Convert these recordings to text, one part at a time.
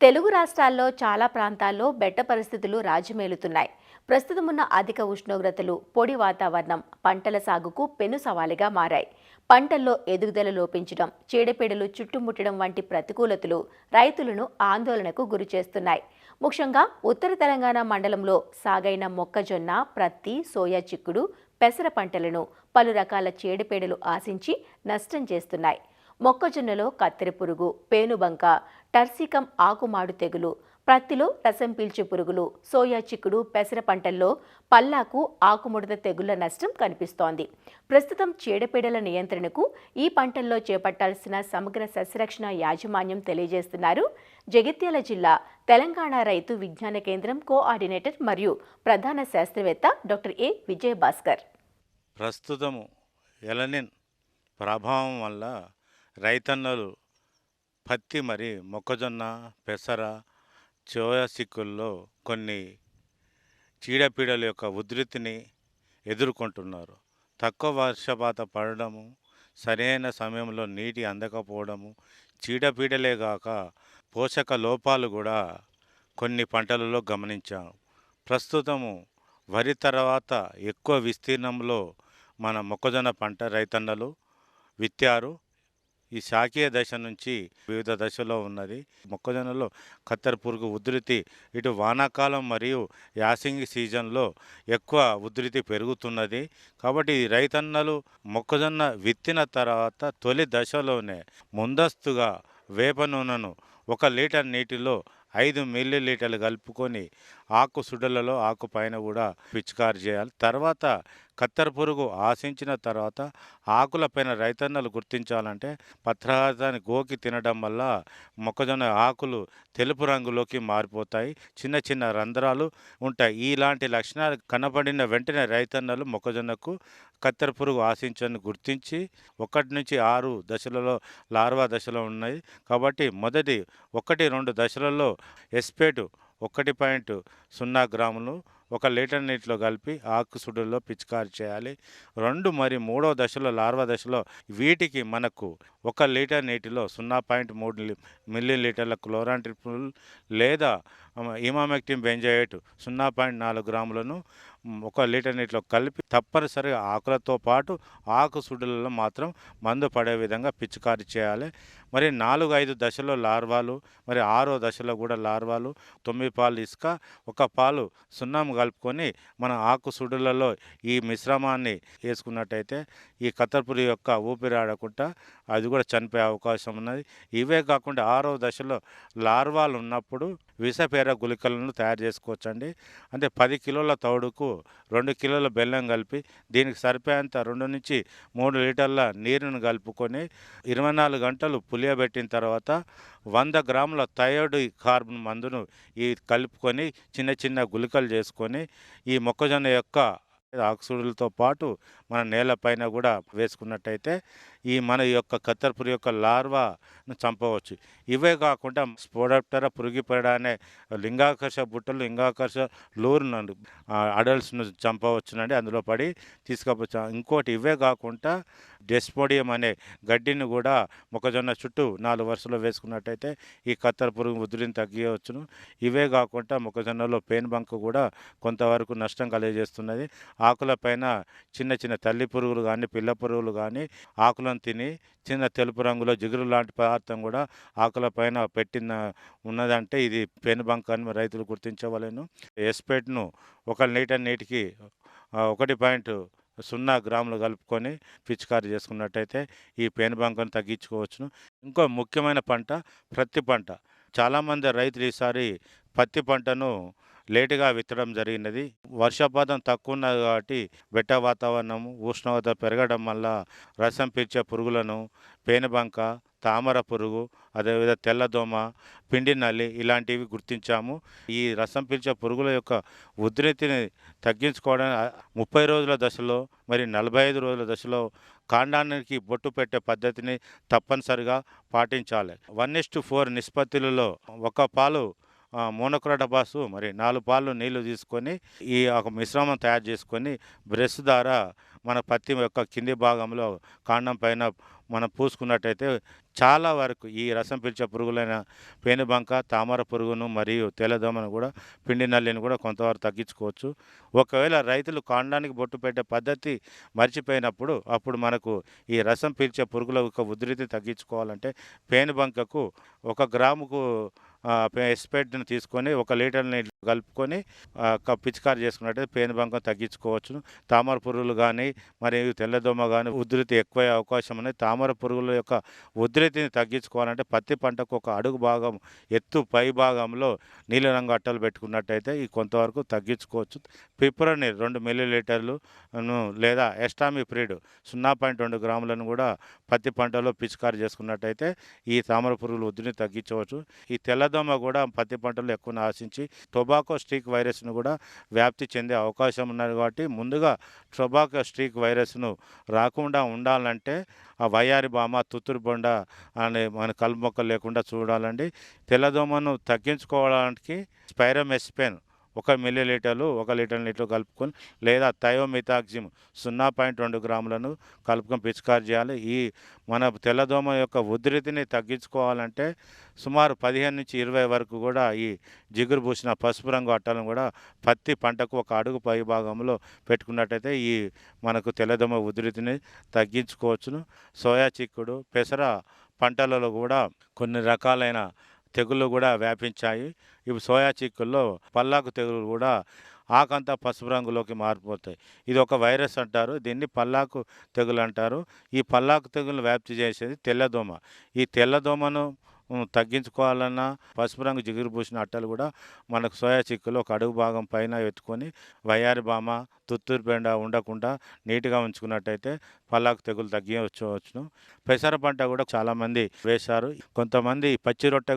తెలుగు రాష్ట్రాల్లో చాలా ప్రాంతాల్లో బెట్ట పరిస్థితులు రాజ్యమేలుతున్నాయి. ప్రస్తుతం ఉన్న అధిక ఉష్ణోగ్రతలు, పొడి వాతావరణం పంటల సాగుకు పెను సవాలుగా మారాయి. పంటల్లో ఎదుగుదల లోపించడం, చీడపీడలు చుట్టుముట్టడం వంటి ప్రతికూలతలు రైతులను ఆందోళనకు గురిచేస్తున్నాయి. ముఖ్యంగా ఉత్తర తెలంగాణ మండలంలో సాగైన మొక్కజొన్న, ప్రత్తి, సోయా చిక్కుడు, పెసర పంటలను పలు రకాల చీడపీడలు ఆశించి నష్టం చేస్తున్నాయి. మొక్కజొన్నలో కత్తెర పురుగు, పేనుబంక, టర్సికం ఆకుమాడు తెగులు, ప్రత్తిలో రసం పీల్చే పురుగులు, సోయా చిక్కుడు, పెసర పంటల్లో పల్లాకు ఆకుముడత తెగుళ్ల నష్టం కనిపిస్తోంది. ప్రస్తుతం చీడపీడల నియంత్రణకు ఈ పంటల్లో చేపట్టాల్సిన సమగ్ర సస్యరక్షణ యాజమాన్యం తెలియజేస్తున్నారు జగిత్యాల జిల్లా తెలంగాణ రైతు విజ్ఞాన కేంద్రం కోఆర్డినేటర్ మరియు ప్రధాన శాస్త్రవేత్త డాక్టర్ ఏ విజయభాస్కర్. ప్రస్తుతము ఎలనిన్ ప్రభావం వల్ల రైతన్నలు పత్తి మరి మొక్కజొన్న, పెసర, సోయా చిక్కుల్లో కొన్ని చీడపీడల యొక్క ఉధృతిని ఎదుర్కొంటున్నారు. తక్కువ వర్షపాతం పడడము, సరైన సమయంలో నీటి అందకపోవడము, చీడపీడలే కాక పోషక లోపాలు కూడా కొన్ని పంటలలో గమనించాము. ప్రస్తుతము వరి తర్వాత ఎక్కువ విస్తీర్ణంలో మన మొక్కజొన్న పంట రైతన్నలు విత్తారు. ఈ శాఖీయ దశ నుంచి వివిధ దశలో ఉన్నది. మొక్కజొన్నలో కత్తెర పురుగు ఉధృతి ఇటు వానాకాలం మరియు యాసంగి సీజన్లో ఎక్కువ ఉధృతి పెరుగుతున్నది. కాబట్టి ఈ రైతన్నలు మొక్కజొన్న విత్తిన తర్వాత తొలి దశలోనే ముందస్తుగా వేప నూనెను 1 లీటర్ నీటిలో 5 మిల్లీలీటర్లు కలుపుకొని ఆకు సుడులలో ఆకు పైన కూడా పిచికారి చేయాలి. తర్వాత కత్తెర పురుగు ఆశించిన తర్వాత ఆకులపైన రైతన్నలు గుర్తించాలంటే పత్రహారతాన్ని గోకి తినడం వల్ల మొక్కజొన్న ఆకులు తెలుపు రంగులోకి మారిపోతాయి, చిన్న చిన్న రంధ్రాలు ఉంటాయి. ఇలాంటి లక్షణాలు కనపడిన వెంటనే రైతన్నలు మొక్కజొన్నకు కత్తెర పురుగు ఆశించని గుర్తించి 1 నుంచి 6 దశలలో లార్వా దశలో ఉన్నాయి. కాబట్టి మొదటి 1-2 దశలలో ఎస్పేటు 1.0 గ్రాములు 1 లీటర్ నీటిలో కలిపి ఆకు సుడుల్లో పిచికారి చేయాలి. 2 మరియు 3వ దశలో లార్వా దశలో వీటికి మనకు 1 లీటర్ నీటిలో 0.3 మిల్లీలీటర్ల క్లోరాంట్రిపుల్ లేదా ఇమామెక్టిన్ బెంజోయేట్ 0.4 గ్రాములను 1 లీటర్ నీటిలో కలిపి తప్పనిసరిగా ఆకులతో పాటు ఆకు సుడులలో మాత్రం మందు పడే విధంగా పిచికారి చేయాలి. మరి 4-5 దశలో లార్వాలు, మరి 6వ దశలో కూడా లార్వాలు 9 పాలు ఇసుక 1 పాలు సున్నం కలుపుకొని మన ఆకు సుడులలో ఈ మిశ్రమాన్ని వేసుకున్నట్టయితే ఈ కత్తెర పురుగు యొక్క ఊపిరాడకుండా అది కూడా చనిపోయే అవకాశం ఉన్నది. ఇవే కాకుండా 6వ దశలో లార్వాలు ఉన్నప్పుడు విషపేర గుళికలను తయారు చేసుకోవచ్చండి. అంటే 10 కిలోల తౌడుకు 2 కిలోల బెల్లం కలిపి దీనికి సరిపోయేంత 2 నుంచి 3 లీటర్ల నీరును కలుపుకొని 24 గంటలు పులియబెట్టిన తర్వాత 100 గ్రాముల థయోడి కార్బన్ మందును ఈ కలుపుకొని చిన్న చిన్న గుళికలు చేసుకొని ఈ మొక్కజొన్న యొక్క ఆకుసుడులతో పాటు మన నేలపైన కూడా వేసుకున్నట్టయితే ఈ మన యొక్క కత్తెర పురుగు యొక్క లార్వాను చంపవచ్చు. ఇవే కాకుండా స్పోడాప్టెరా పురుగిపేడ అనే లింగాకర్ష బుట్టలు, లింగాకర్ష లూర్ను అడల్ట్స్ను చంపవచ్చునండి, అందులో పడి తీసుకపోవచ్చు. ఇంకోటి ఇవే కాకుండా డెస్మోడియం అనే గడ్డిని కూడా మొక్కజొన్న చుట్టూ 4 వరుసలో వేసుకున్నట్టయితే ఈ కత్తెర పురుగు ఉధృతిని తగ్గించవచ్చును. ఇవే కాకుండా మొక్కజొన్నలో పేనుబంక కూడా కొంతవరకు నష్టం కలిగజేస్తున్నది. ఆకులపైన చిన్న చిన్న తల్లి పురుగులు కానీ పిల్ల పురుగులు కానీ ఆకులను తిని చిన్న తెలుపు రంగులో జిగురు లాంటి పదార్థం కూడా ఆకులపైన పెట్టిన ఉన్నదంటే ఇది పేనుబంక అని రైతులు గుర్తించవలెను. ఎస్పేట్ను 1 లీటర్ నీటికి 1.0 గ్రాములు కలుపుకొని పిచికారి చేసుకున్నట్టయితే ఈ పేనుబంకను తగ్గించుకోవచ్చును. ఇంకో ముఖ్యమైన పంట ప్రత్తి పంట. చాలామంది రైతులు ఈసారి పత్తి పంటను లేటుగా విత్తడం జరిగినది. వర్షపాతం తక్కువ ఉన్నది కాబట్టి బెట్ట వాతావరణము, ఉష్ణోగ్రత పెరగడం వల్ల రసం పీల్చే పురుగులను పేనుబంక, తామర పురుగు, అదేవిధంగా తెల్లదోమ, పిండి నల్లి ఇలాంటివి గుర్తించాము. ఈ రసం పీల్చే పురుగుల యొక్క ఉధృతిని తగ్గించుకోవడానికి 30 రోజుల దశలో మరి 45 రోజుల దశలో కాండానికి బొట్టు పెట్టే పద్ధతిని తప్పనిసరిగా పాటించాలి. 1:4 నిష్పత్తులలో 1 పాలు మోనోక్రోటోఫాస్ మరి 4 పాలు నీళ్లు తీసుకొని ఈ ఒక మిశ్రమం తయారు చేసుకొని బ్రష్ ద్వారా మన పత్తి యొక్క కింది భాగంలో కాండం పైన మనం పూసుకున్నట్టయితే చాలా వరకు ఈ రసం పీల్చే పురుగులైన పేనుబంక, తామర పురుగును మరియు తెల్లదోమను కూడా పిండి నల్లిని కూడా కొంతవరకు తగ్గించుకోవచ్చు. ఒకవేళ రైతులు కాండానికి బొట్టు పెట్టే పద్ధతి మర్చిపోయినప్పుడు అప్పుడు మనకు ఈ రసం పీల్చే పురుగుల యొక్క ఉధృతి తగ్గించుకోవాలంటే పేనుబంకకు 1 గ్రాముకు ఎస్పేట్ని తీసుకొని 1 లీటర్ నీళ్ళు కలుపుకొని పిచికారి చేసుకున్నట్టయితే పేనుబంకం తగ్గించుకోవచ్చును. తామర పురుగులు కానీ మరియు తెల్లదోమ కానీ ఉధృతి ఎక్కువయ్యే అవకాశం ఉన్నది. తామర పురుగుల యొక్క ఉధృతిని తగ్గించుకోవాలంటే పత్తి పంటకు ఒక అడుగు భాగం ఎత్తు పై భాగంలో నీలిరంగు అట్టలు పెట్టుకున్నట్టయితే ఈ కొంతవరకు తగ్గించుకోవచ్చు. పిప్రోనిల్ 2 మిల్లీలీటర్లు లేదా ఎస్టామిప్రిడ్ 0.2 గ్రాములను కూడా పత్తి పంటలో పిచికారి చేసుకున్నట్టయితే ఈ తామర పురుగుల ఉధృతిని తగ్గించవచ్చు. ఈ తెల్లదోమ కూడా పత్తి పంటలో ఎక్కువ ఆశించి టొబాకో స్ట్రీక్ వైరస్ను కూడా వ్యాప్తి చెందే అవకాశం ఉన్నది. కాబట్టి ముందుగా టొబాకో స్ట్రీక్ వైరస్ను రాకుండా ఉండాలంటే ఆ వయ్యారి బామ, తుత్తూరు బొండ అనే మన కలుపు మొక్కలు లేకుండా చూడాలండి. తెల్లదోమను తగ్గించుకోవడానికి స్పైరోమెస్పెన్ 1 మిల్లీలీటర్లు 1 లీటర్ నీటిలో కలుపుకొని లేదా థయోమిథాక్సిమ్ 0.2 గ్రాములను కలుపుకొని పిచికారి చేయాలి. ఈ మన తెల్లదోమ యొక్క ఉధృతిని తగ్గించుకోవాలంటే సుమారు 15-20 వరకు కూడా ఈ జిగురు పూసిన పసుపు రంగు అట్టలను కూడా పత్తి పంటకు 1 అడుగు పై భాగంలో పెట్టుకున్నట్టయితే ఈ మనకు తెల్లదోమ ఉధృతిని తగ్గించుకోవచ్చును. సోయా చిక్కుడు, పెసర పంటలలో కూడా కొన్ని రకాలైన తెగుళ్ళు కూడా వ్యాపించాయి. ఇవి సోయా చిక్కుల్లో పల్లాకు తెగులు కూడా ఆకంతా పసుపు రంగులోకి మారిపోతాయి. ఇది ఒక వైరస్ అంటారు. దీన్ని పల్లాకు తెగులు అంటారు. ఈ పల్లాకు తెగులు వ్యాప్తి చేసేది తెల్లదోమ. ఈ తెల్లదోమను తగ్గించుకోవాలన్నా పసుపు రంగు జిగురు పూసిన అట్టలు కూడా మనకు సోయా చిక్కులో 1 అడుగు భాగం పైన ఎత్తుకొని వయ్యారి బామ, తుత్తూరు బెండ ఉండకుండా నీట్గా ఉంచుకున్నట్టయితే పల్లాకు తెగులు తగ్గించవచ్చును. పెసర పంట కూడా చాలామంది వేశారు. కొంతమంది పచ్చి రొట్టె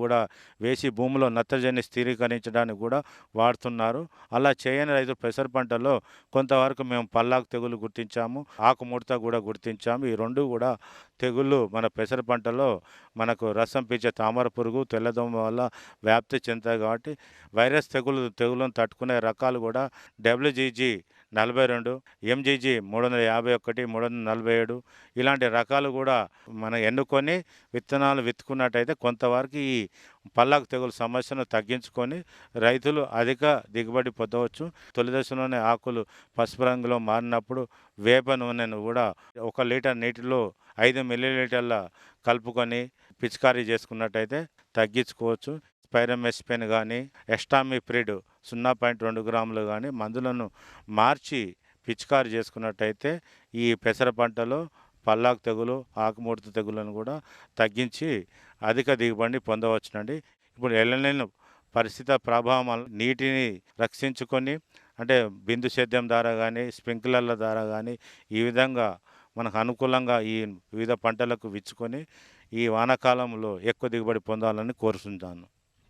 కూడా వేసి భూమిలో నత్రజని స్థిరీకరించడానికి కూడా వాడుతున్నారు. అలా చేయని రైతులు పెసర పంటలో కొంతవరకు మేము పల్లాకు తెగులు గుర్తించాము, ఆకు ముడత కూడా గుర్తించాము. ఈ 2 కూడా తెగుళ్ళు మన పెసర పంటలో మనకు రసం పీల్చే తామర పురుగు, తెల్లదోమ వల్ల వ్యాప్తి చెందుతాయి. కాబట్టి వైరస్ తెగులను తట్టుకునే రకాలు కూడా WGG 42, MGG 351, 347 ఇలాంటి రకాలు కూడా మనం ఎన్నుకొని విత్తనాలు విత్తుకున్నట్టయితే కొంతవరకు ఈ పల్లాకు తెగులు సమస్యను తగ్గించుకొని రైతులు అధిక దిగుబడి పొందవచ్చు. తొలి దశలోనే ఆకులు పసుపు రంగులో మారినప్పుడు వేప నూనెను కూడా 1 లీటర్ నీటిలో 5 మిల్లీలీటర్ల కలుపుకొని పిచికారీ చేసుకున్నట్టయితే తగ్గించుకోవచ్చు. స్పైరోమెస్పెన్ కానీ ఎస్టామిప్రిడ్ 0.2 గ్రాములు కానీ మందులను మార్చి పిచికారీ చేసుకున్నట్టయితే ఈ పెసర పంటలో పల్లాకు తెగులు, ఆకుముడత తెగులను కూడా తగ్గించి అధిక దిగుబడిని పొందవచ్చునండి. ఇప్పుడు ఎల్‌నినో పరిస్థితుల ప్రభావం వల్ల నీటిని రక్షించుకొని అంటే బిందు సేద్యం ద్వారా కానీ స్ప్రింక్లర్ల ద్వారా కానీ ఈ విధంగా మనకు అనుకూలంగా ఈ వివిధ పంటలకు విచ్చుకొని ఈ వానాకాలంలో ఎక్కువ దిగుబడి పొందాలని కోరుతుంటాను.